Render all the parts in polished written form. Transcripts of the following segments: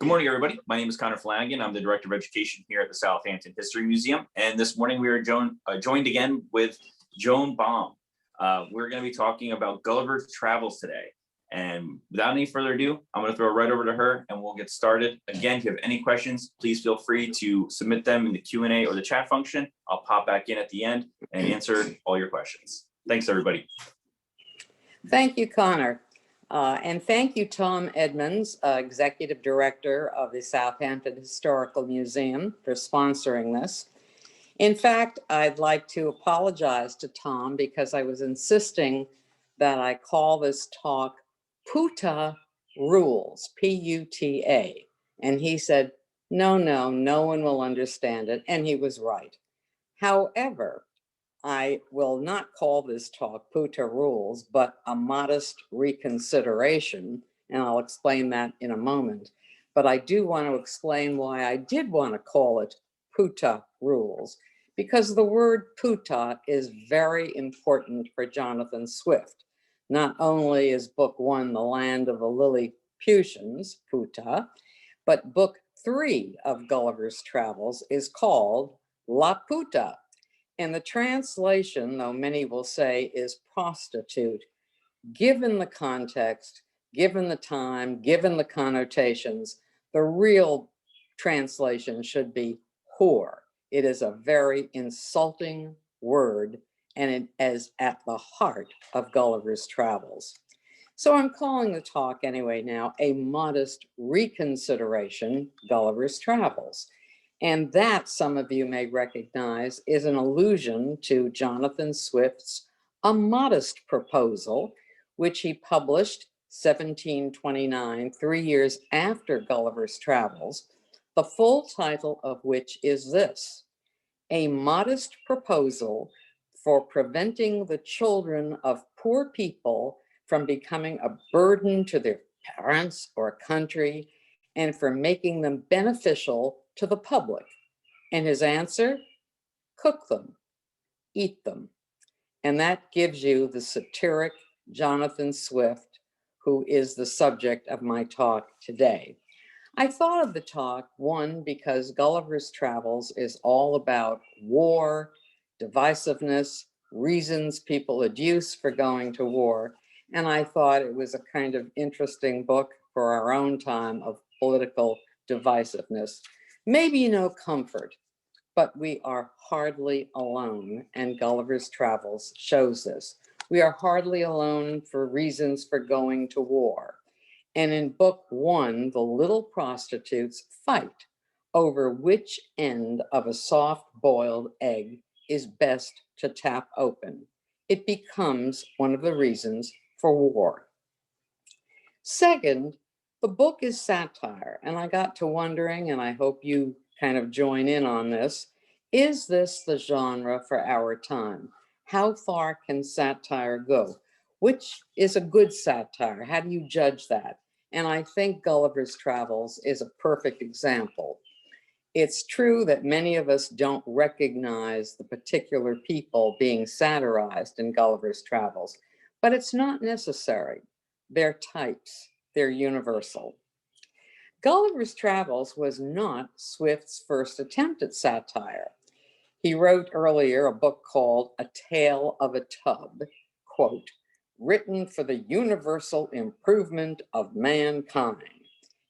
Good morning, everybody. My name is Connor Flanagan. I'm the Director of Education here at the Southampton History Museum. And this morning we are joined again with Joan Baum. We're going to be talking about Gulliver's Travels today. And without any further ado, I'm going to throw it right over to her and we'll get started. Again, if you have any questions, please feel free to submit them in the Q&A or the chat function. I'll pop back in at the end and answer all your questions. Thanks, everybody. Thank you, Connor. And thank you, Tom Edmonds, Executive Director of the Southampton Historical Museum, for sponsoring this. In fact, I'd like to apologize to Tom because I was insisting that I call this talk PUTA Rules, P-U-T-A. And he said, no one will understand it. And he was right. However, I will not call this talk PUTA Rules, but a modest reconsideration, and I'll explain that in a moment. But I do want to explain why I did want to call it PUTA Rules, because the word PUTA is very important for Jonathan Swift. Not only is book 1 the land of the Lilliputians, PUTA, but book 3 of Gulliver's Travels is called La Puta. And the translation, though many will say, is prostitute. Given the context, given the time, given the connotations, the real translation should be whore. It is a very insulting word, and it is at the heart of Gulliver's Travels. So I'm calling the talk anyway now a modest reconsideration, Gulliver's Travels. And that, some of you may recognize, is an allusion to Jonathan Swift's A Modest Proposal, which he published 1729, 3 years after Gulliver's Travels, the full title of which is this: A Modest Proposal for Preventing the Children of Poor People from Becoming a Burden to their Parents or Country, and for making them beneficial to the public. And his answer: cook them, eat them. And that gives you the satiric Jonathan Swift, who is the subject of my talk today. I thought of the talk, one, because Gulliver's Travels is all about war, divisiveness, reasons people adduce for going to war. And I thought it was a kind of interesting book for our own time of political divisiveness. Maybe no comfort, but we are hardly alone, and Gulliver's Travels shows this. We are hardly alone for reasons for going to war. And in book 1, the little prostitutes fight over which end of a soft-boiled egg is best to tap open. It becomes one of the reasons for war. Second, the book is satire, and I got to wondering, and I hope you kind of join in on this, is this the genre for our time? How far can satire go? Which is a good satire? How do you judge that? And I think Gulliver's Travels is a perfect example. It's true that many of us don't recognize the particular people being satirized in Gulliver's Travels, but it's not necessary. They're types. They're universal. Gulliver's Travels was not Swift's first attempt at satire. He wrote earlier a book called A Tale of a Tub, quote, written for the universal improvement of mankind.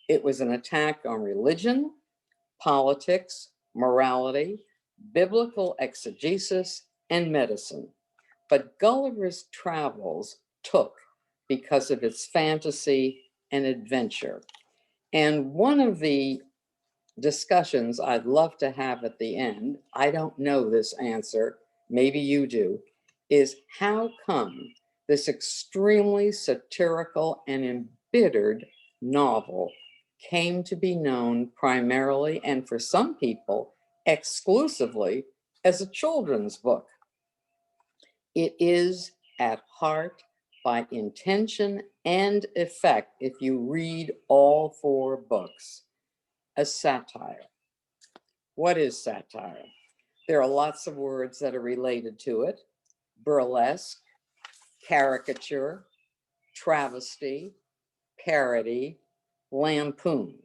It was an attack on religion, politics, morality, biblical exegesis, and medicine. But Gulliver's Travels took because of its fantasy and adventure. And one of the discussions I'd love to have at the end, I don't know this answer, maybe you do, is how come this extremely satirical and embittered novel came to be known primarily, and for some people, exclusively, as a children's book? It is at heart, by intention and effect, if you read all 4 books, a satire. What is satire? There are lots of words that are related to it: burlesque, caricature, travesty, parody, lampoon.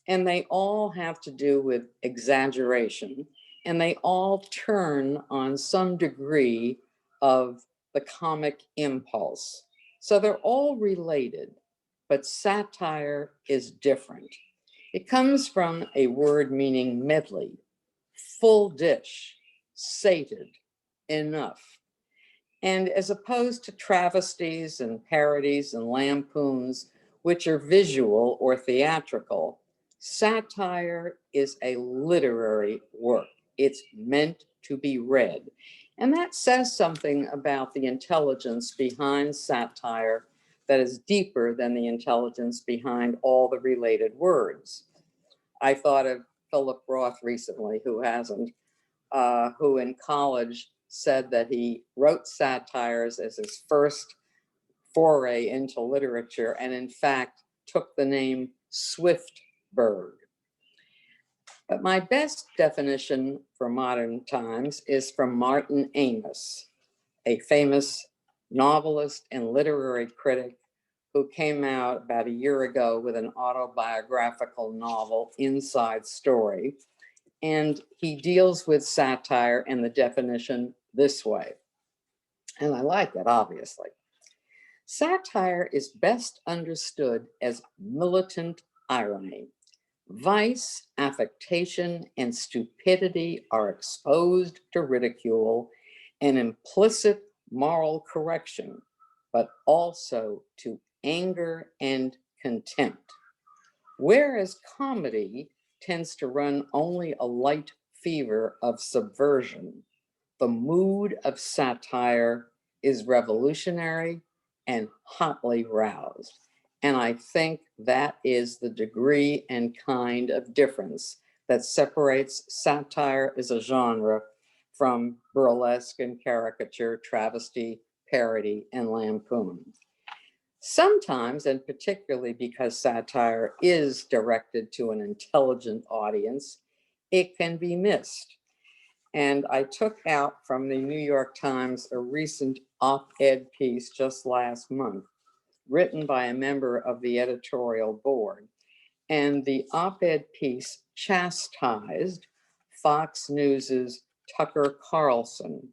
And they all have to do with exaggeration, and they all turn on some degree of the comic impulse. So they're all related, but satire is different. It comes from a word meaning medley, full dish, sated, enough. And as opposed to travesties and parodies and lampoons, which are visual or theatrical, satire is a literary work. It's meant to be read. And that says something about the intelligence behind satire that is deeper than the intelligence behind all the related words. I thought of Philip Roth recently, who hasn't, who in college said that he wrote satires as his first foray into literature, and in fact took the name Swiftberg. But my best definition for modern times is from Martin Amis, a famous novelist and literary critic who came out about a year ago with an autobiographical novel, Inside Story. And he deals with satire and the definition this way. And I like it, obviously. Satire is best understood as militant irony. Vice, affectation, and stupidity are exposed to ridicule and implicit moral correction, but also to anger and contempt. Whereas comedy tends to run only a light fever of subversion, the mood of satire is revolutionary and hotly roused. And I think that is the degree and kind of difference that separates satire as a genre from burlesque and caricature, travesty, parody, and lampoon. Sometimes, and particularly because satire is directed to an intelligent audience, it can be missed. And I took out from the New York Times a recent op-ed piece just last month, written by a member of the editorial board. And the op-ed piece chastised Fox News's Tucker Carlson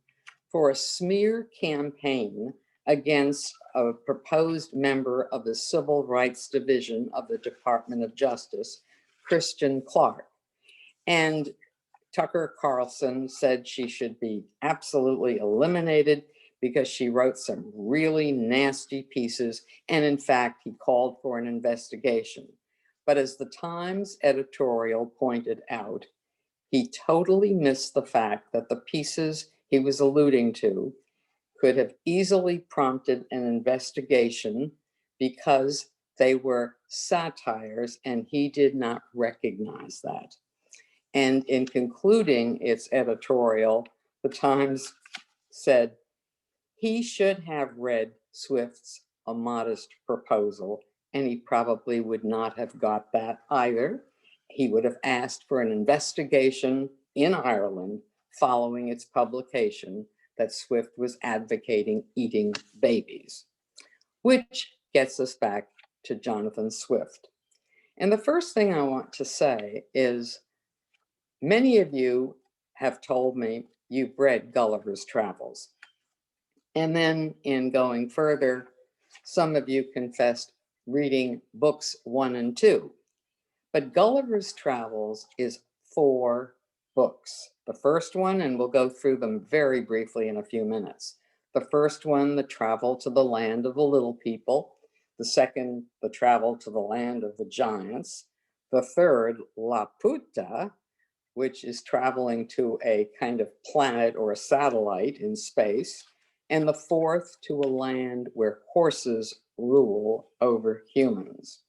for a smear campaign against a proposed member of the Civil Rights Division of the Department of Justice, Christian Clark. And Tucker Carlson said she should be absolutely eliminated because she wrote some really nasty pieces. And in fact, he called for an investigation. But as the Times editorial pointed out, he totally missed the fact that the pieces he was alluding to could have easily prompted an investigation because they were satires and he did not recognize that. And in concluding its editorial, the Times said, he should have read Swift's A Modest Proposal, and he probably would not have got that either. He would have asked for an investigation in Ireland following its publication that Swift was advocating eating babies, which gets us back to Jonathan Swift. And the first thing I want to say is, many of you have told me you've read Gulliver's Travels. And then in going further, some of you confessed reading books 1 and 2. But Gulliver's Travels is 4 books. The first one, and we'll go through them very briefly in a few minutes. The first one, The Travel to the Land of the Little People. The second, The Travel to the Land of the Giants. The third, Laputa, which is traveling to a kind of planet or a satellite in space. And the fourth, To a Land Where Horses Rule Over Humans.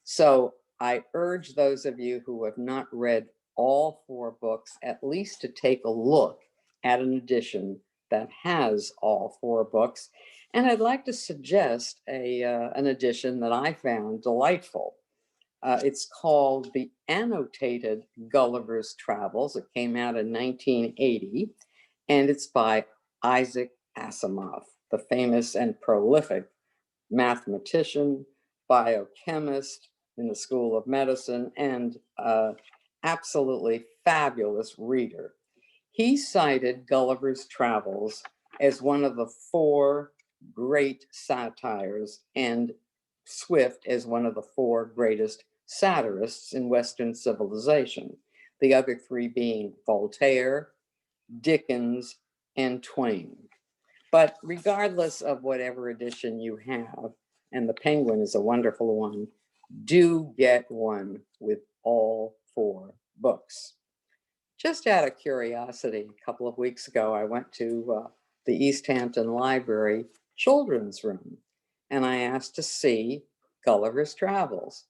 So I urge those of you who have not read all 4 books at least to take a look at an edition that has all 4 books. And I'd like to suggest an edition that I found delightful. It's called the Annotated Gulliver's Travels. It came out in 1980, and it's by Isaac Asimov, the famous and prolific mathematician, biochemist, in the School of Medicine and absolutely fabulous reader. He cited Gulliver's Travels as one of the four great satires and Swift as one of the four greatest satirists in Western civilization, the other three being Voltaire, Dickens, and Twain. But regardless of whatever edition you have, and the Penguin is a wonderful one, do get one with all four books. Just out of curiosity, a couple of weeks ago, I went to the East Hampton Library children's room, and I asked to see Gulliver's Travels.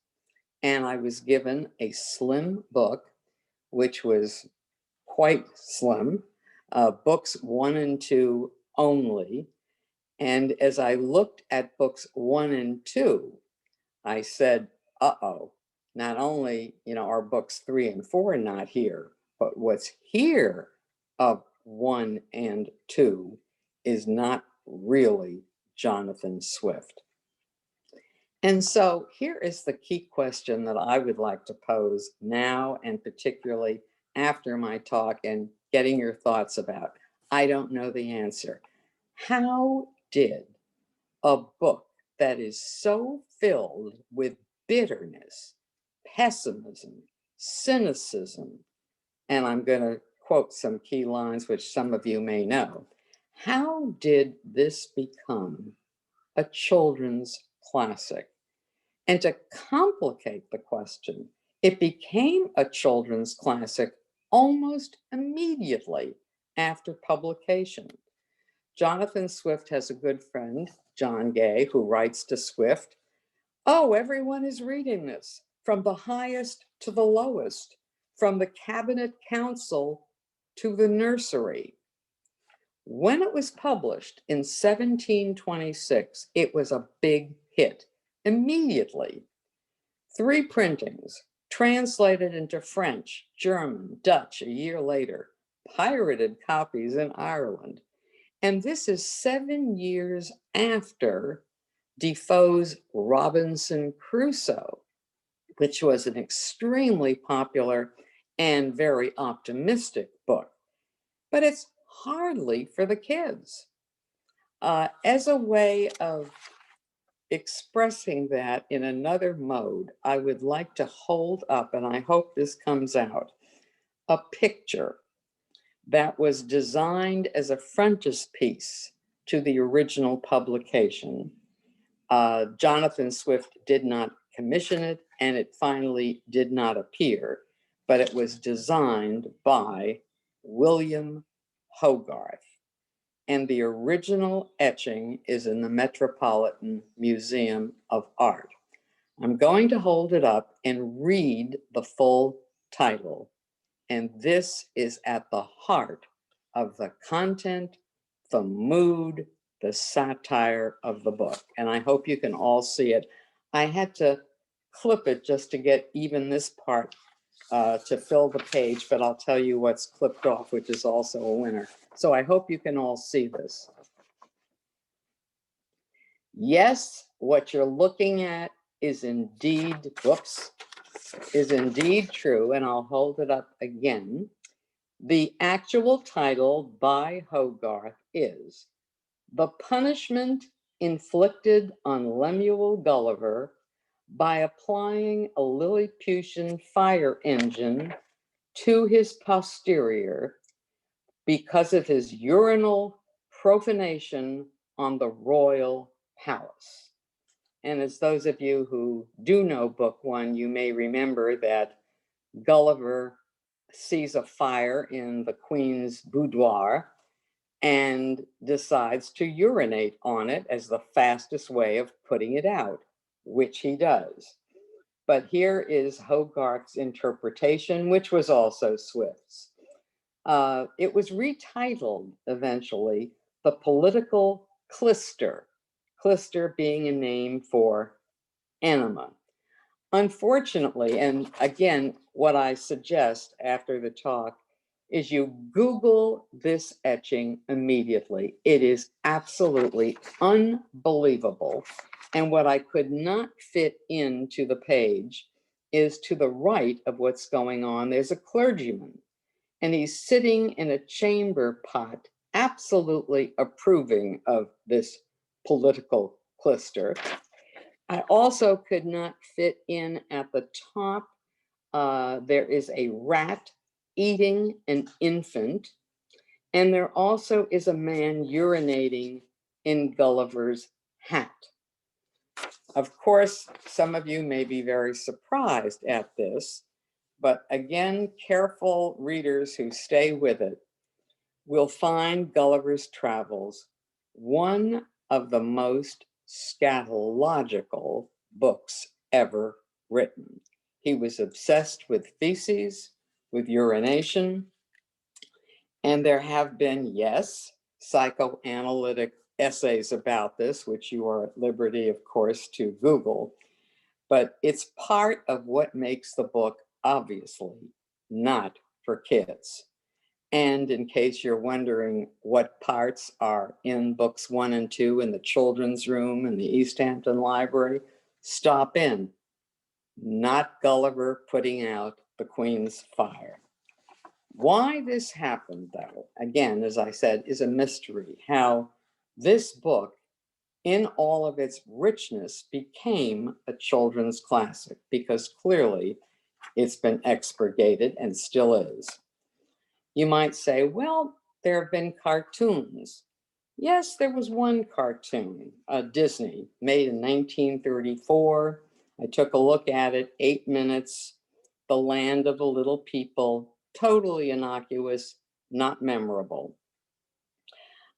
And I was given a slim book, which was quite slim, books 1 and 2 only. And as I looked at books 1 and 2, I said, uh-oh, not only, are books 3 and 4 not here, but what's here of 1 and 2 is not really Jonathan Swift. And so here is the key question that I would like to pose now, and particularly after my talk and getting your thoughts about. I don't know the answer. How did a book that is so filled with bitterness, pessimism, cynicism, and I'm going to quote some key lines which some of you may know, how did this become a children's classic? And to complicate the question, it became a children's classic almost immediately after publication. Jonathan Swift has a good friend, John Gay, who writes to Swift, "Oh, everyone is reading this, from the highest to the lowest, from the cabinet council to the nursery." When it was published in 1726, it was a big hit immediately. 3 printings, translated into French, German, Dutch a year later, pirated copies in Ireland. And this is 7 years after Defoe's Robinson Crusoe, which was an extremely popular and very optimistic book. But it's hardly for the kids. As a way of expressing that in another mode, I would like to hold up, and I hope this comes out, a picture that was designed as a frontispiece to the original publication. Jonathan Swift did not commission it, and it finally did not appear, but it was designed by William Hogarth. And the original etching is in the Metropolitan Museum of Art. I'm going to hold it up and read the full title. And this is at the heart of the content, the mood, the satire of the book. And I hope you can all see it. I had to clip it just to get even this part to fill the page, but I'll tell you what's clipped off, which is also a winner. So I hope you can all see this. Yes, what you're looking at is indeed, is indeed true, and I'll hold it up again. The actual title by Hogarth is "The Punishment Inflicted on Lemuel Gulliver by Applying a Lilliputian Fire Engine to his posterior because of his urinal profanation on the royal palace." And as those of you who do know book 1, you may remember that Gulliver sees a fire in the queen's boudoir and decides to urinate on it as the fastest way of putting it out, which he does. But here is Hogarth's interpretation, which was also Swift's. It was retitled eventually "The Political Clyster," clyster being a name for enema. Unfortunately, and again, what I suggest after the talk is you Google this etching immediately. It is absolutely unbelievable. And what I could not fit into the page is to the right of what's going on, there's a clergyman, and he's sitting in a chamber pot, absolutely approving of this political cluster. I also could not fit in at the top. There is a rat eating an infant, and there also is a man urinating in Gulliver's hat. Of course, some of you may be very surprised at this, but again, careful readers who stay with it will find Gulliver's Travels one of the most scatological books ever written. He was obsessed with feces, with urination, and there have been, yes, psychoanalytic essays about this, which you are at liberty, of course, to Google, but it's part of what makes the book obviously not for kids. And in case you're wondering what parts are in books 1 and 2 in the children's room in the East Hampton Library, stop in. Not Gulliver putting out the Queen's fire. Why this happened, though, again, as I said, is a mystery. How this book, in all of its richness, became a children's classic, because clearly it's been expurgated and still is. You might say, well, there have been cartoons. Yes, there was one cartoon, Disney, made in 1934. I took a look at it, 8 minutes, The Land of the Little People, totally innocuous, not memorable.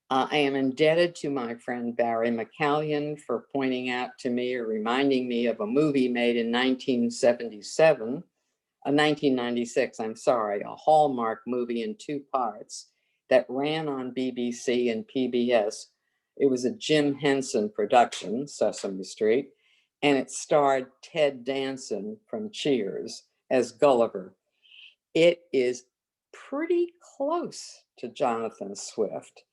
I am indebted to my friend Barry McCallion for pointing out to me or reminding me of a movie made in 1996, I'm sorry, a Hallmark movie in 2 parts that ran on BBC and PBS. It was a Jim Henson production, Sesame Street, and it starred Ted Danson from Cheers as Gulliver. It is pretty close to Jonathan Swift,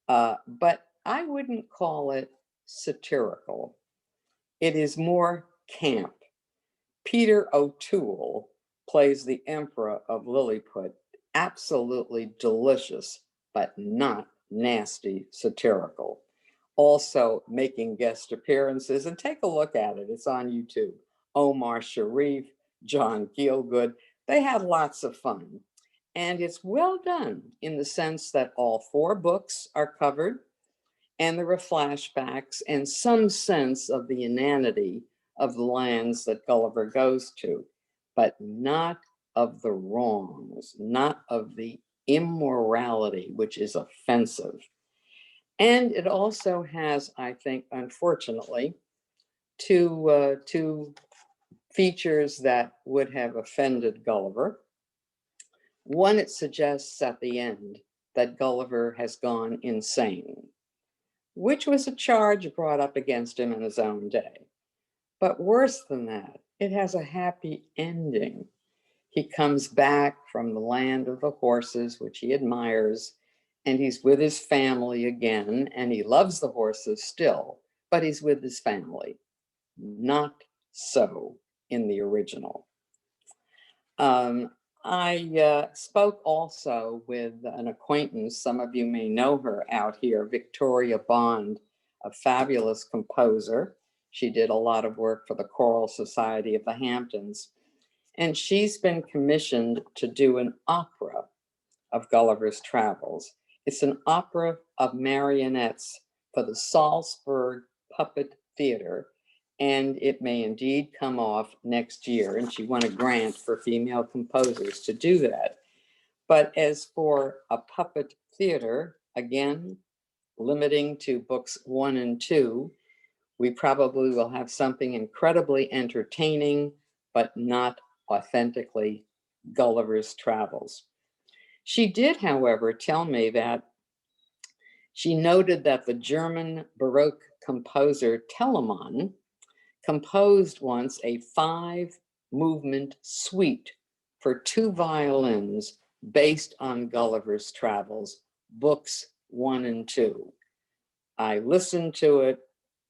but I wouldn't call it satirical. It is more camp. Peter O'Toole plays the Emperor of Lilliput, absolutely delicious, but not nasty satirical. Also making guest appearances, and take a look at it, it's on YouTube. Omar Sharif, John Gielgud, they had lots of fun. And it's well done in the sense that all 4 books are covered, and there are flashbacks and some sense of the inanity of the lands that Gulliver goes to, but not of the wrongs, not of the immorality, which is offensive. And it also has, I think, unfortunately, two features that would have offended Gulliver. One, it suggests at the end that Gulliver has gone insane, which was a charge brought up against him in his own day. But worse than that, it has a happy ending. He comes back from the land of the horses, which he admires, and he's with his family again, and he loves the horses still, but he's with his family. Not so in the original. I spoke also with an acquaintance, some of you may know her out here, Victoria Bond, a fabulous composer. She did a lot of work for the Choral Society of the Hamptons, and she's been commissioned to do an opera of Gulliver's Travels. It's an opera of marionettes for the Salzburg Puppet Theater, and it may indeed come off next year. And she won a grant for female composers to do that. But as for a puppet theater, again, limiting to books 1 and 2, we probably will have something incredibly entertaining, but not authentically Gulliver's Travels. She did, however, tell me that she noted that the German Baroque composer Telemann composed once a 5-movement suite for 2 violins based on Gulliver's Travels, books 1 and 2. I listened to it.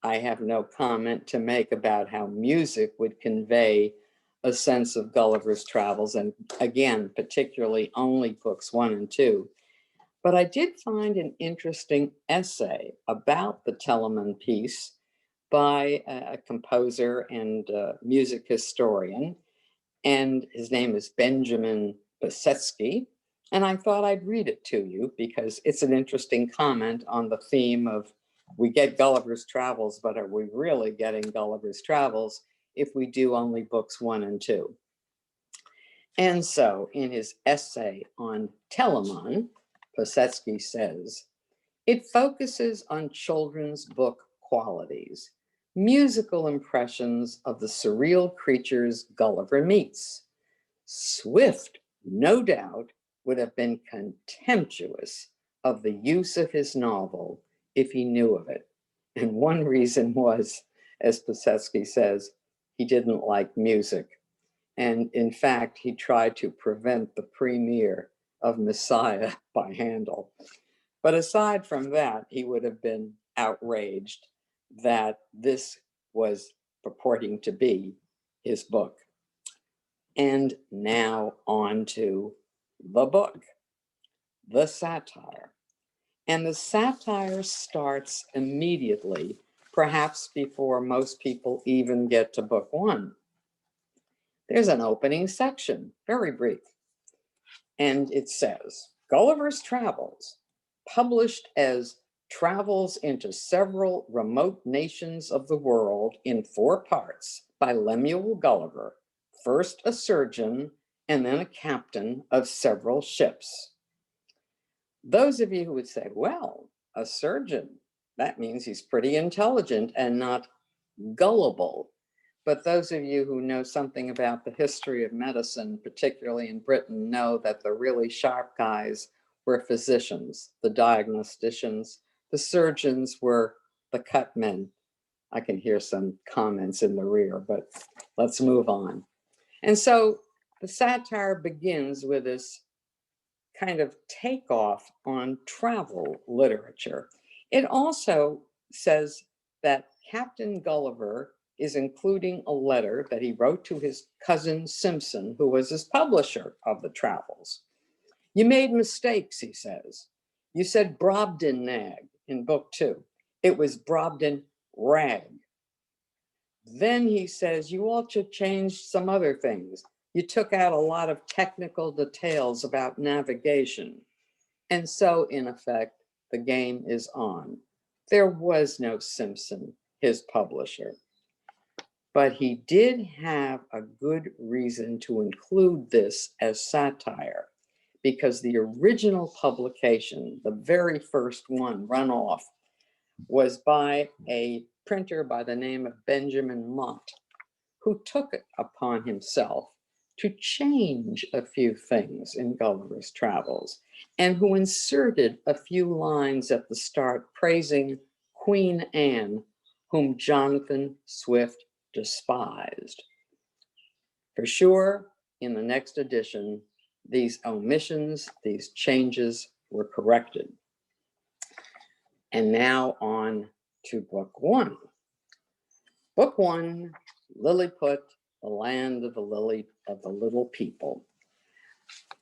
I have no comment to make about how music would convey a sense of Gulliver's Travels, and again, particularly only books 1 and 2. But I did find an interesting essay about the Telemann piece by a composer and music historian, and his name is Benjamin Besetsky. And I thought I'd read it to you because it's an interesting comment on the theme of we get Gulliver's Travels, but are we really getting Gulliver's Travels if we do only books 1 and 2? And so in his essay on Telemann, Besetsky says, it focuses on children's book qualities, musical impressions of the surreal creatures Gulliver meets. Swift, no doubt, would have been contemptuous of the use of his novel if he knew of it. And one reason was, as Besetsky says, he didn't like music. And in fact, he tried to prevent the premiere of Messiah by Handel. But aside from that, he would have been outraged that this was purporting to be his book. And now on to the book, the Satire. And the Satire starts immediately, perhaps before most people even get to book 1. There's an opening section, very brief. And it says, Gulliver's Travels, published as Travels into Several Remote Nations of the World in 4 parts by Lemuel Gulliver, first a surgeon and then a captain of several ships. Those of you who would say, well, a surgeon, that means he's pretty intelligent and not gullible. But those of you who know something about the history of medicine, particularly in Britain, know that the really sharp guys were physicians, the diagnosticians. The surgeons were the cut men. I can hear some comments in the rear, but let's move on. And so the Satire begins with this kind of takeoff on travel literature. It also says that Captain Gulliver is including a letter that he wrote to his cousin Simpson, who was his publisher of the travels. You made mistakes, he says. You said Brobdingnag in book 2. It was Brobdin Rag. Then he says, you ought to change some other things. You took out a lot of technical details about navigation. And so, in effect, the game is on. There was no Simpson, his publisher. But he did have a good reason to include this as satire, because the original publication, the very first one, Run Off, was by a printer by the name of Benjamin Mott, who took it upon himself to change a few things in Gulliver's Travels, and who inserted a few lines at the start praising Queen Anne, whom Jonathan Swift despised. For sure, in the next edition, these omissions, these changes were corrected. And now on to book 1. Book 1, Lilliput, the land of the little people.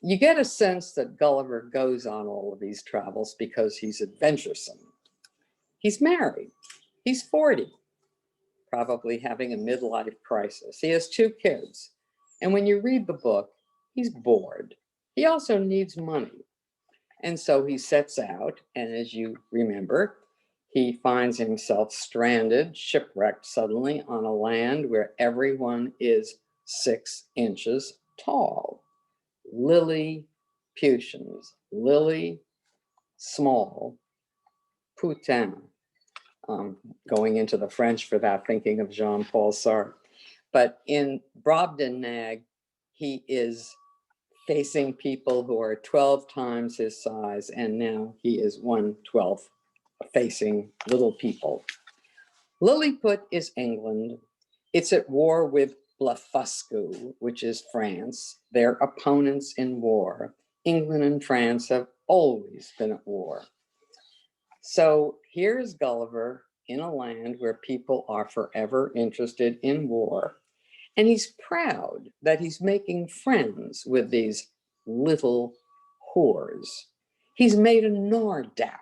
You get a sense that Gulliver goes on all of these travels because he's adventuresome. He's married. He's 40, probably having a midlife crisis. He has 2 kids. And when you read the book, he's bored. He also needs money. And so he sets out, and as you remember, he finds himself stranded, shipwrecked suddenly on a land where everyone is 6 inches tall. Lilliputians, Lily, small, putain. Going into the French for that, thinking of Jean-Paul Sartre. But in Brobdingnag, he is facing people who are 12 times his size, and now he is 1/12 facing little people. Lilliput is England. It's at war with Blefuscu, which is France. They're opponents in war. England and France have always been at war. So here's Gulliver in a land where people are forever interested in war. And he's proud that he's making friends with these little whores. He's made a Nardak.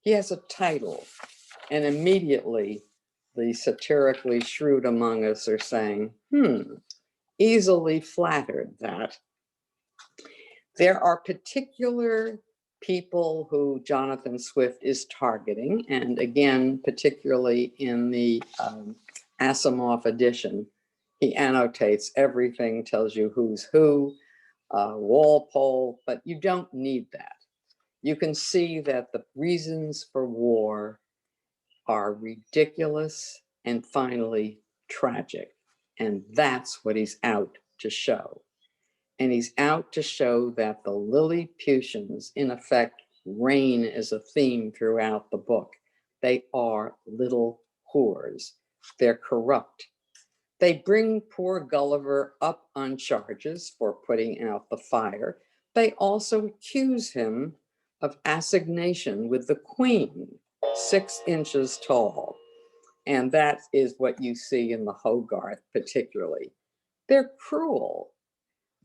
He has a title. And immediately the satirically shrewd among us are saying, easily flattered that. There are particular people who Jonathan Swift is targeting, and again, particularly in the Asimov edition, he annotates everything, tells you who's who, Walpole, but you don't need that. You can see that the reasons for war are ridiculous and finally tragic, and that's what he's out to show. And he's out to show that the Lilliputians, in effect, reign as a theme throughout the book. They are little whores. They're corrupt. They bring poor Gulliver up on charges for putting out the fire. They also accuse him of assignation with the Queen, 6 inches tall. And that is what you see in the Hogarth particularly. They're cruel.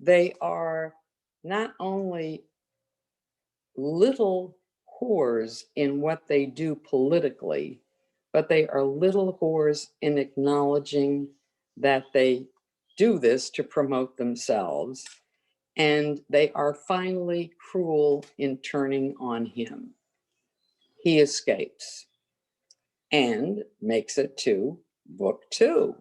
They are not only little whores in what they do politically, but they are little whores in acknowledging that they do this to promote themselves. And they are finally cruel in turning on him. He escapes and makes it to book 2,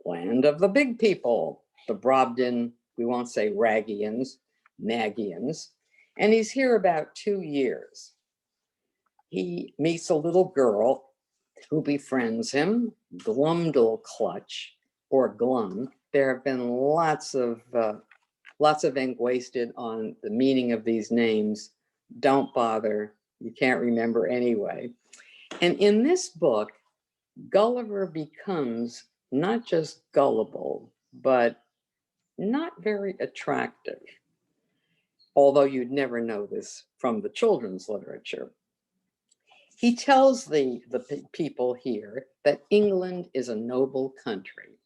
Land of the Big People, the Brobdin, we won't say Raggians, Magians. And he's here about 2 years. He meets a little girl who befriends him, Glumdalclutch, or Glum. There have been lots of ink wasted on the meaning of these names. Don't bother, you can't remember anyway. And in this book, Gulliver becomes not just gullible, but not very attractive, although you'd never know this from the children's literature. He tells the people here that England is a noble country,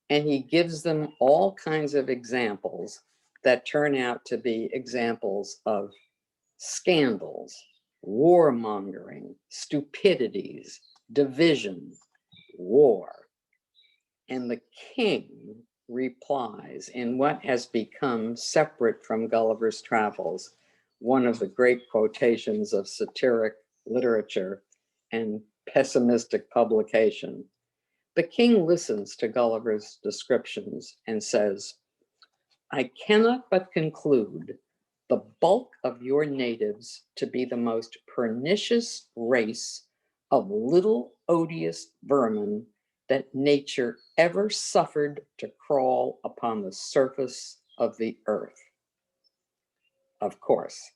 and he gives them all kinds of examples that turn out to be examples of scandals, warmongering, stupidities, division, war. And the king replies in what has become, separate from Gulliver's Travels, one of the great quotations of satiric literature and pessimistic publication. The king listens to Gulliver's descriptions and says, "I cannot but conclude the bulk of your natives to be the most pernicious race of little odious vermin that nature ever suffered to crawl upon the surface of the earth." Of course,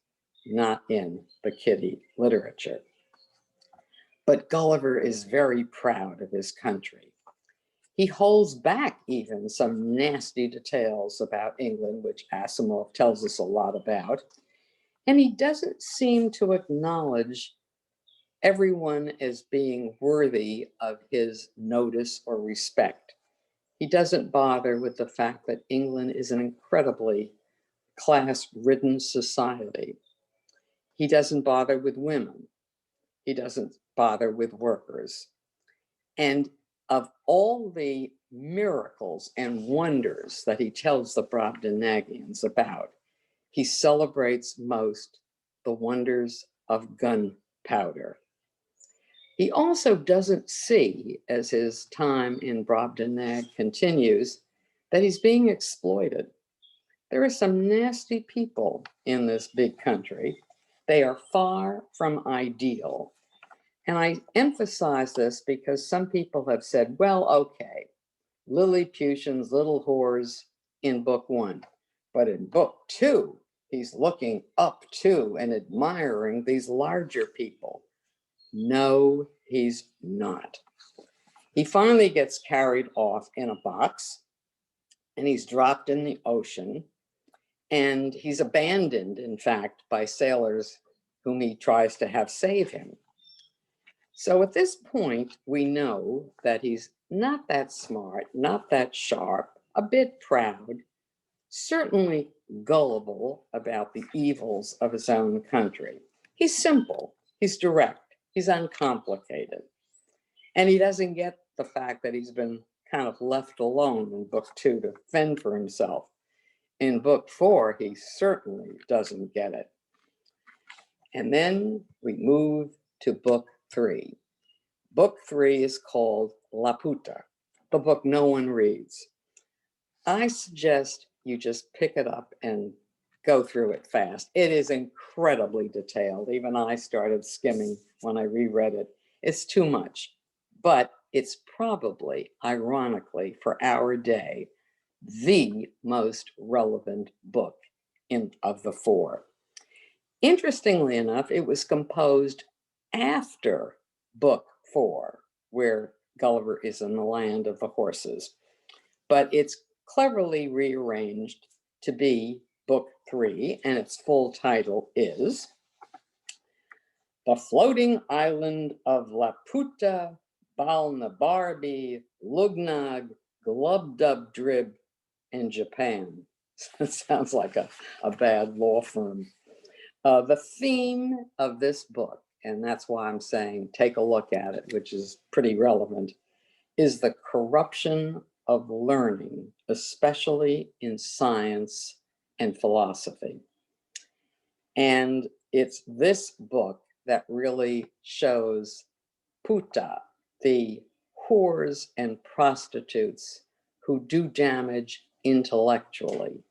not in the kiddie literature. But Gulliver is very proud of his country. He holds back even some nasty details about England, which Asimov tells us a lot about. And he doesn't seem to acknowledge everyone as being worthy of his notice or respect. He doesn't bother with the fact that England is an incredibly class-ridden society. He doesn't bother with women. He doesn't bother with workers. And of all the miracles and wonders that he tells the Brobdingnagians about, he celebrates most the wonders of gunpowder. He also doesn't see, as his time in Brobdingnag continues, that he's being exploited. There are some nasty people in this big country. They are far from ideal. And I emphasize this because some people have said, well, okay, Lilliputians, little whores in book 1. But in book 2, he's looking up to and admiring these larger people. No, he's not. He finally gets carried off in a box and he's dropped in the ocean, and he's abandoned, in fact, by sailors whom he tries to have save him. So at this point, we know that he's not that smart, not that sharp, a bit proud, certainly gullible about the evils of his own country. He's simple, he's direct, he's uncomplicated. And he doesn't get the fact that he's been kind of left alone in book 2 to fend for himself. In book 4, he certainly doesn't get it. And then we move to book 3. Book 3 is called La Puta, the book no one reads. I suggest you just pick it up and go through it fast. It is incredibly detailed. Even I started skimming when I reread it. It's too much, but it's probably, ironically, for our day, the most relevant book of the 4. Interestingly enough, it was composed after book 4, where Gulliver is in the land of the horses, but it's cleverly rearranged to be book 3, and its full title is The Floating Island of Laputa, Balnabarbi, Lugnag, Glubdubdrib, and Japan. It sounds like a bad law firm. The theme of this book, and that's why I'm saying take a look at it, which is pretty relevant, is the corruption of learning, especially in science and philosophy. And it's this book that really shows puta, the whores and prostitutes who do damage intellectually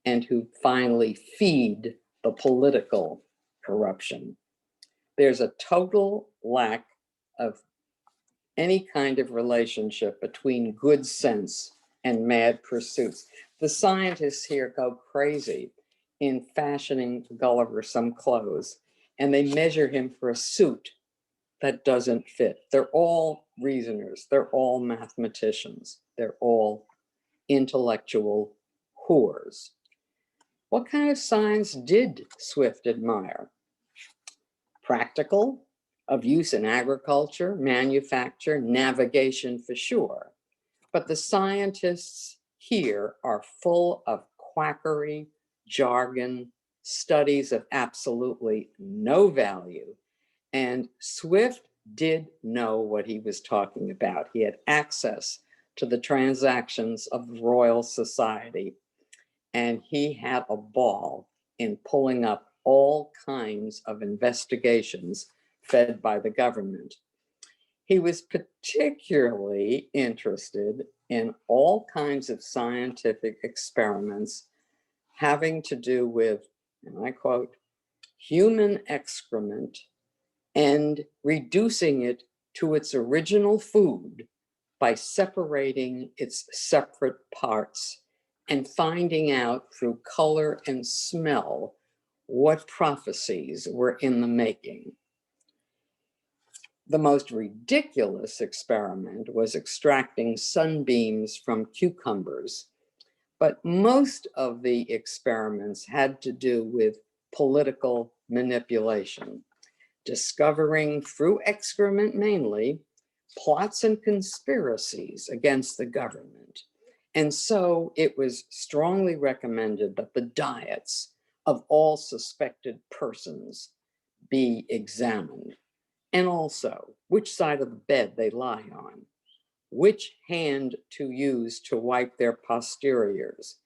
and who finally feed the political corruption. There's a total lack of any kind of relationship between good sense and mad pursuits. The scientists here go crazy in fashioning Gulliver some clothes, and they measure him for a suit that doesn't fit. They're all reasoners, they're all mathematicians, they're all intellectual whores. What kind of science did Swift admire? Practical, of use in agriculture, manufacture, navigation for sure. But the scientists here are full of quackery, jargon, studies of absolutely no value. And Swift did know what he was talking about. He had access to the transactions of the Royal Society, and he had a ball in pulling up all kinds of investigations fed by the government. He was particularly interested in all kinds of scientific experiments having to do with, and I quote, human excrement and reducing it to its original food by separating its separate parts and finding out through color and smell what prophecies were in the making. The most ridiculous experiment was extracting sunbeams from cucumbers, but most of the experiments had to do with political manipulation, discovering through excrement mainly plots and conspiracies against the government. And so it was strongly recommended that the diets of all suspected persons be examined, and also which side of the bed they lie on, which hand to use to wipe their posteriors,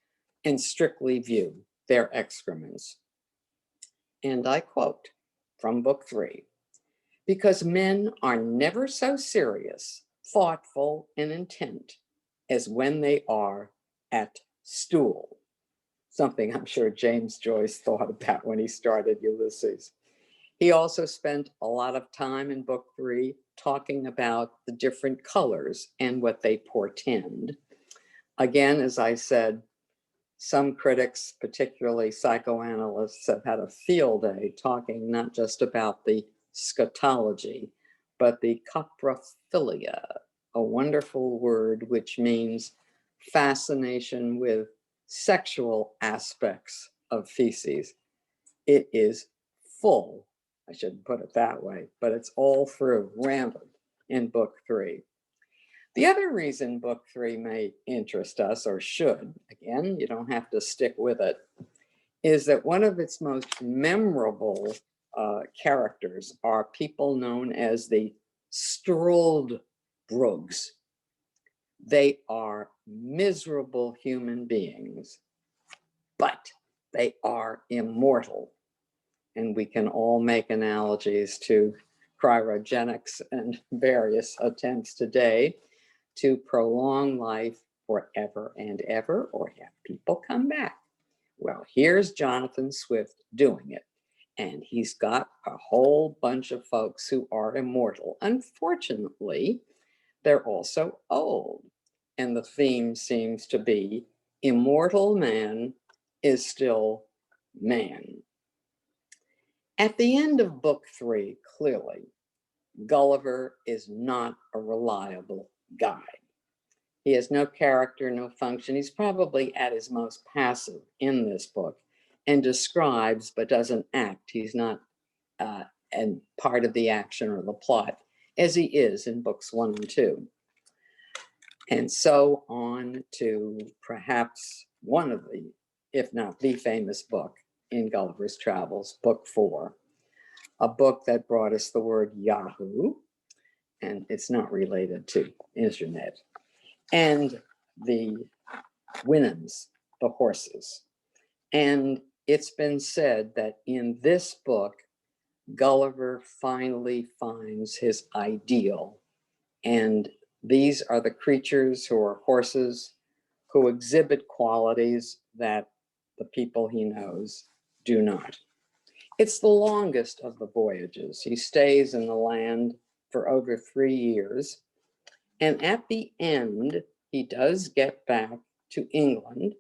and strictly view their excrements. And I quote from book 3, because men are never so serious, thoughtful, and intent as when they are at stool. Something I'm sure James Joyce thought about when he started Ulysses. He also spent a lot of time in book 3 talking about the different colors and what they portend. Again, as I said, some critics, particularly psychoanalysts, have had a field day talking not just about the scatology, but the coprophilia, a wonderful word which means fascination with sexual aspects of feces. It is full I shouldn't put it that way, but it's all through, rampant in book 3. The other reason book 3 may interest us, or should, again, you don't have to stick with it, is that one of its most memorable characters are people known as the Struldbrugs. They are miserable human beings, but they are immortal. And we can all make analogies to cryogenics and various attempts today to prolong life forever and ever, or have people come back. Well, here's Jonathan Swift doing it. And he's got a whole bunch of folks who are immortal. Unfortunately, they're also old. And the theme seems to be immortal man is still man. At the end of book 3, clearly, Gulliver is not a reliable guide. He has no character, no function. He's probably at his most passive in this book and describes but doesn't act. He's not and part of the action or the plot as he is in books 1 and 2. And so on to perhaps one of the, if not the famous book in Gulliver's Travels, book 4, a book that brought us the word Yahoo, and it's not related to internet, and the Winans, the horses. And it's been said that in this book, Gulliver finally finds his ideal. And these are the creatures who are horses who exhibit qualities that the people he knows do not. It's the longest of the voyages. He stays in the land for over 3 years. And at the end, he does get back to England,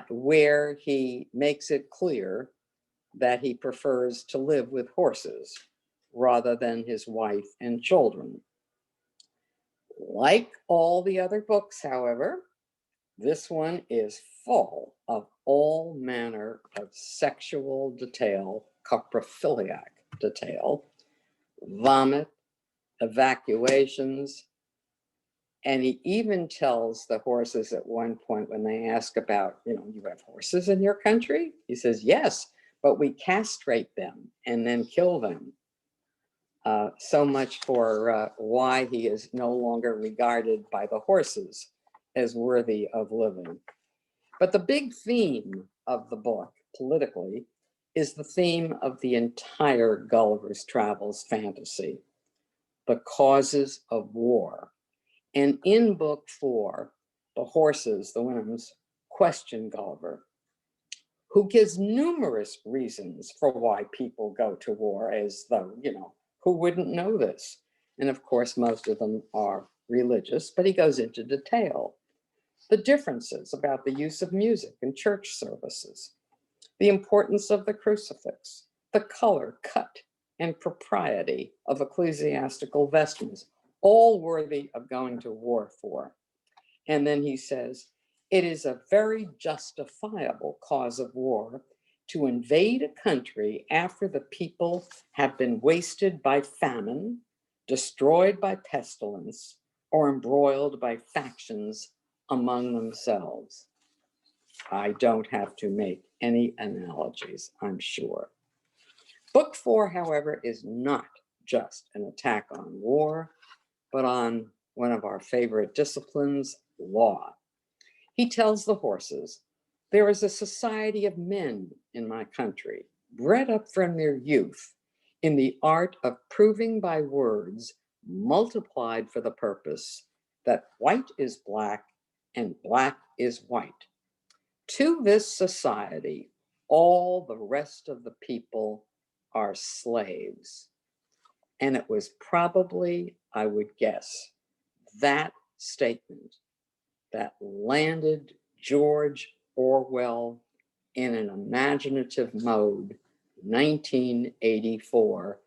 where he makes it clear that he prefers to live with horses rather than his wife and children. Like all the other books, however, this one is full of all manner of sexual detail, coprophiliac detail, vomit, evacuations, and he even tells the horses at one point when they ask about, you have horses in your country? He says, yes, but we castrate them and then kill them. So much for why he is no longer regarded by the horses as worthy of living. But the big theme of the book, politically, is the theme of the entire Gulliver's Travels fantasy, the causes of war. And in book 4, the horses, the Winans, question Gulliver, who gives numerous reasons for why people go to war, as though, who wouldn't know this? And of course, most of them are religious, but he goes into detail. The differences about the use of music in church services, the importance of the crucifix, the color, cut, and propriety of ecclesiastical vestments, all worthy of going to war for. And then he says, it is a very justifiable cause of war to invade a country after the people have been wasted by famine, destroyed by pestilence, or embroiled by factions among themselves. I don't have to make any analogies, I'm sure. Book 4, however, is not just an attack on war, but on one of our favorite disciplines, law. He tells the horses, there is a society of men in my country, bred up from their youth in the art of proving by words multiplied for the purpose that white is black and black is white. To this society, all the rest of the people are slaves. And it was probably, I would guess, that statement that landed George Orwell in an imaginative mode, 1984,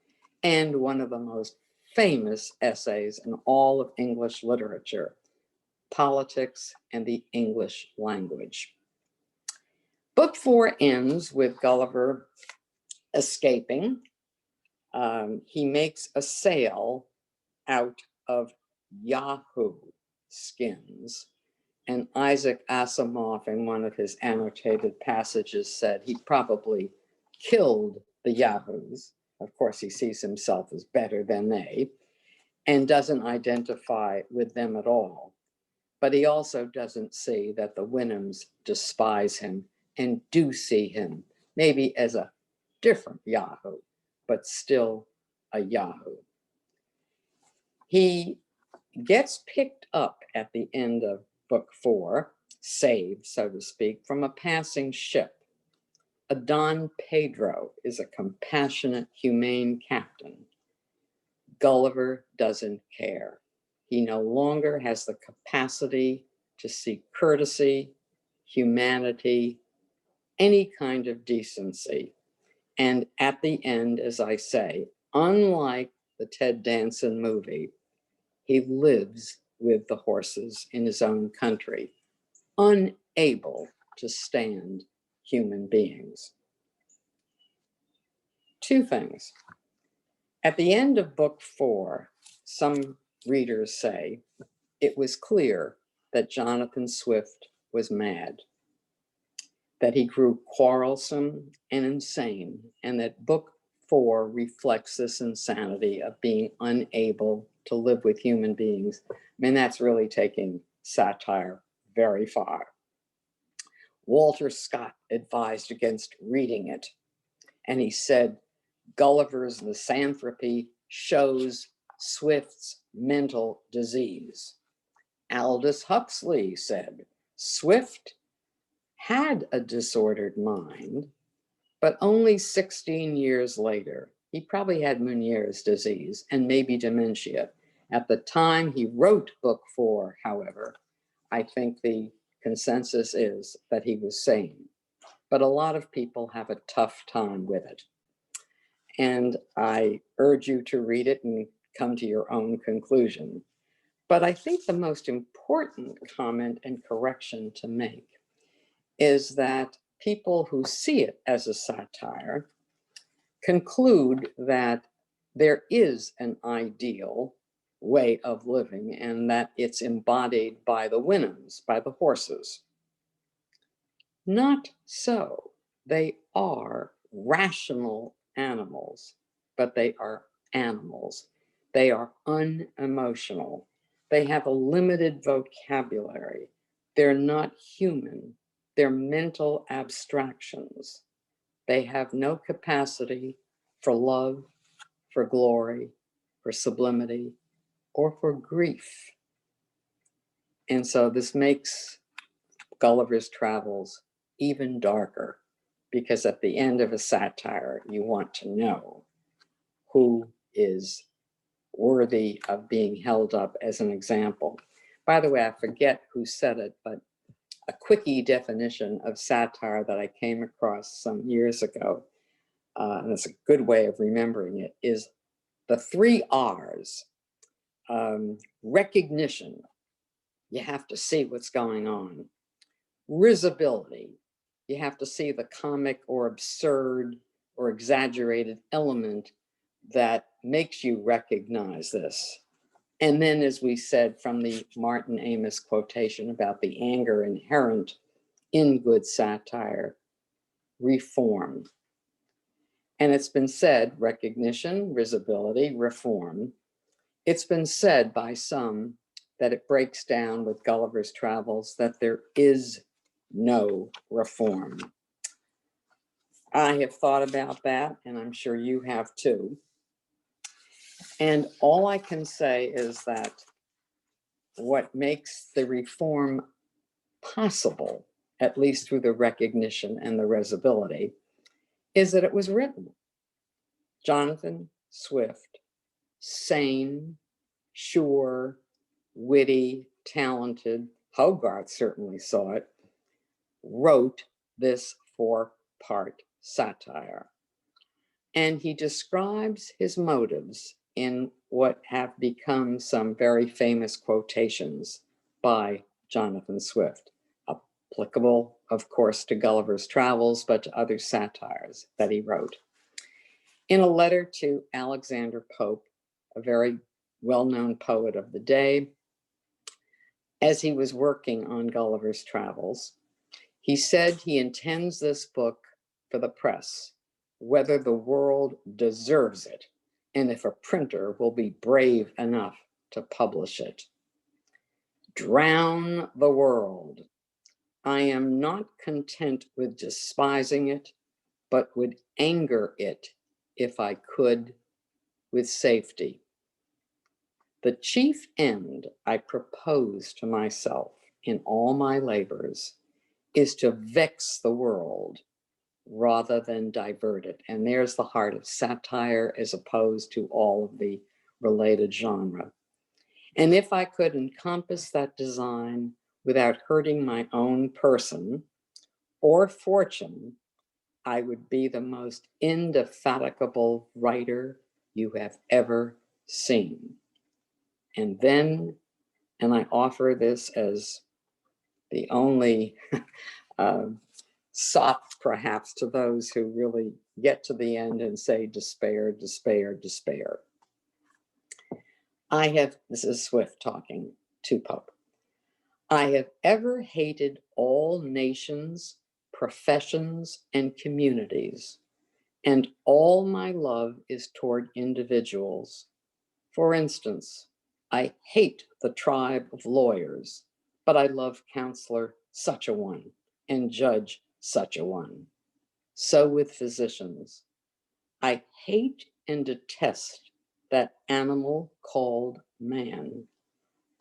and one of the most famous essays in all of English literature, Politics and the English Language. Book 4 ends with Gulliver escaping he makes a sail out of Yahoo skins. And Isaac Asimov, in one of his annotated passages, said he probably killed the Yahoos. Of course, he sees himself as better than they and doesn't identify with them at all. But he also doesn't see that the Winhams despise him and do see him maybe as a different Yahoo, but still a Yahoo. He gets picked up at the end of book 4, saved, so to speak, from a passing ship. A Don Pedro is a compassionate, humane captain. Gulliver doesn't care. He no longer has the capacity to see courtesy, humanity, any kind of decency. And at the end, as I say, unlike the Ted Danson movie, he lives with the horses in his own country, unable to stand human beings. 2 things. At the end of book 4, some readers say it was clear that Jonathan Swift was mad, that he grew quarrelsome and insane, and that book 4 reflects this insanity of being unable to live with human beings. I mean, that's really taking satire very far. Walter Scott advised against reading it, and he said Gulliver's misanthropy shows Swift's mental disease. Aldous Huxley said Swift had a disordered mind, but only 16 years later. He probably had Meniere's disease and maybe dementia. At the time he wrote book 4, however, I think the consensus is that he was sane. But a lot of people have a tough time with it. And I urge you to read it and come to your own conclusion. But I think the most important comment and correction to make is that people who see it as a satire conclude that there is an ideal way of living and that it's embodied by the Winhams, by the horses. Not so. They are rational animals, but they are animals. They are unemotional. They have a limited vocabulary. They're not human. They're mental abstractions. They have no capacity for love, for glory, for sublimity, or for grief. And so this makes Gulliver's Travels even darker, because at the end of a satire, you want to know who is worthy of being held up as an example. By the way, I forget who said it, but a quickie definition of satire that I came across some years ago, and it's a good way of remembering it, is the 3 R's. Recognition, you have to see what's going on. Risibility, you have to see the comic or absurd or exaggerated element that makes you recognize this. And then, as we said from the Martin Amis quotation about the anger inherent in good satire, reform. And it's been said, recognition, risibility, reform. It's been said by some that it breaks down with Gulliver's Travels that there is no reform. I have thought about that, and I'm sure you have too. And all I can say is that what makes the reform possible, at least through the recognition and the risibility, is that it was written. Jonathan Swift, sane, sure, witty, talented, Hogarth certainly saw it, wrote this 4-part satire. And he describes his motives in what have become some very famous quotations by Jonathan Swift, applicable, of course, to Gulliver's Travels, but to other satires that he wrote. In a letter to Alexander Pope, a very well-known poet of the day, as he was working on Gulliver's Travels, he said he intends this book for the press, whether the world deserves it, and if a printer will be brave enough to publish it. Drown the world. I am not content with despising it, but would anger it if I could with safety. The chief end I propose to myself in all my labors is to vex the world rather than divert it. And there's the heart of satire as opposed to all of the related genre. And if I could encompass that design without hurting my own person or fortune, I would be the most indefatigable writer you have ever seen. And then, and I offer this as the only sop perhaps to those who really get to the end and say despair, despair, despair. This is Swift talking to Pope. I have ever hated all nations, professions, and communities, and all my love is toward individuals. For instance, I hate the tribe of lawyers, but I love counselor such a one and judge such a one. So with physicians, I hate and detest that animal called man,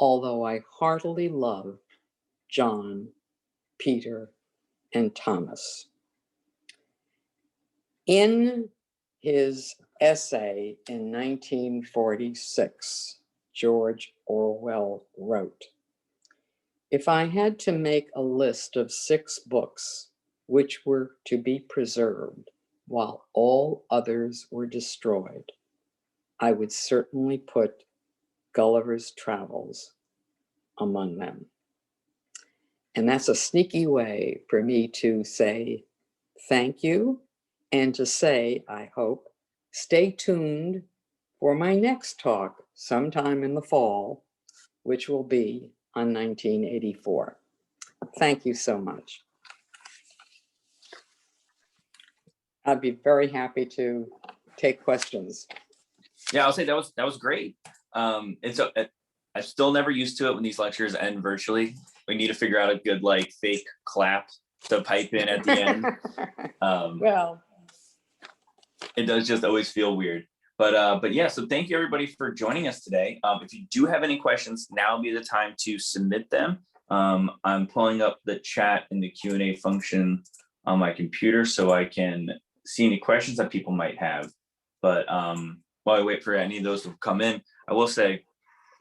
although I heartily love John, Peter, and Thomas. In his essay in 1946, George Orwell wrote, "If I had to make a list of 6 books which were to be preserved while all others were destroyed, I would certainly put Gulliver's Travels among them." And that's a sneaky way for me to say thank you and to say, I hope, stay tuned for my next talk sometime in the fall, which will be on 1984. Thank you so much. I'd be very happy to take questions. Yeah, I'll say that was great. And so I'm still never used to it when these lectures end virtually. We need to figure out a good like fake clap to pipe in at the end. Well, it does just always feel weird. But yeah, so thank you everybody for joining us today. If you do have any questions, now would be the time to submit them. I'm pulling up the chat in the Q&A function on my computer so I can see any questions that people might have. But while I wait for any of those to come in, I will say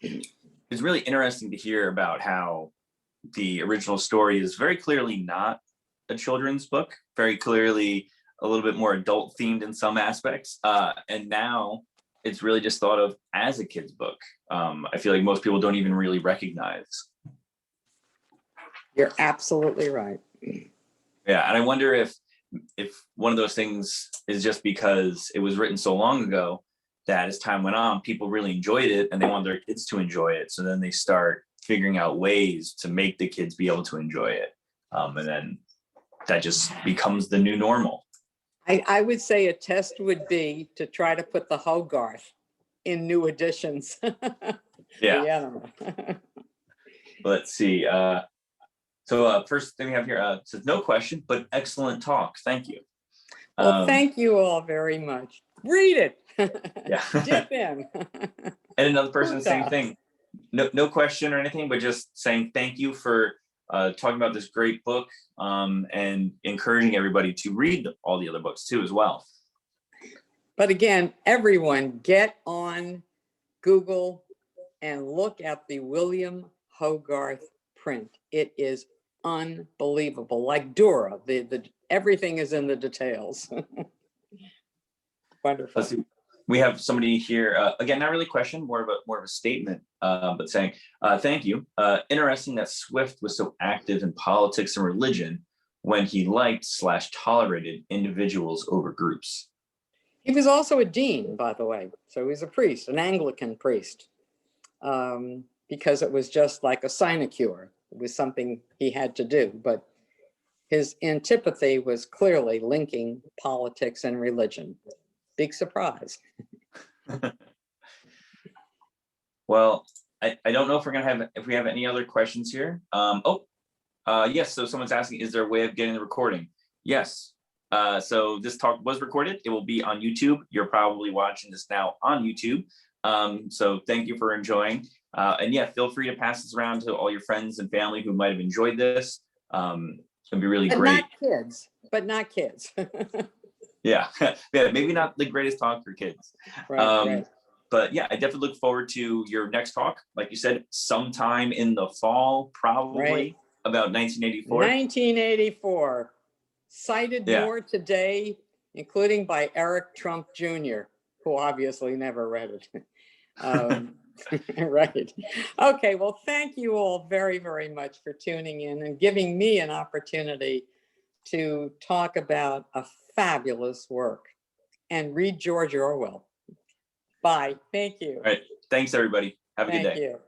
it's really interesting to hear about how the original story is very clearly not a children's book, very clearly a little bit more adult themed in some aspects. And now it's really just thought of as a kid's book. I feel like most people don't even really recognize. You're absolutely right. Yeah, and I wonder if one of those things is just because it was written so long ago that as time went on, people really enjoyed it and they want their kids to enjoy it. So then they start figuring out ways to make the kids be able to enjoy it. And then that just becomes the new normal. I would say a test would be to try to put the Hogarth in new editions. Yeah. The animal. Let's see. So first thing we have here says no question, but excellent talk. Thank you. Well, thank you all very much. Read it. Yeah. Dip in. And another person, same thing. No question or anything, but just saying thank you for talking about this great book and encouraging everybody to read all the other books too as well. But again, everyone get on Google and look at the William Hogarth print. It is unbelievable, like Dura. The everything is in the details. Wonderful. Let's see. We have somebody here, again, not really a question, more of a statement, but saying, thank you. Interesting that Swift was so active in politics and religion when he liked / tolerated individuals over groups. He was also a dean, by the way. So he was a priest, an Anglican priest, because it was just like a sinecure. It was something he had to do. But his antipathy was clearly linking politics and religion. Big surprise. Well, I don't know if we're gonna have, if we have any other questions here. Yes, so someone's asking, is there a way of getting the recording? Yes. So this talk was recorded. It will be on YouTube. You're probably watching this now on YouTube. So thank you for enjoying. And yeah, feel free to pass this around to all your friends and family who might have enjoyed this. It's gonna be really great. But not kids. Yeah, yeah, maybe not the greatest talk for kids. Right. But yeah, I definitely look forward to your next talk. Like you said, sometime in the fall, probably Right. about 1984. 1984. Cited Yeah. more today, including by Eric Trump Jr., who obviously never read it. Right. Okay, well, thank you all very, very much for tuning in and giving me an opportunity to talk about a fabulous work and read George Orwell. Bye. Thank you. All right. Thanks, everybody. Have a good day. Thank you.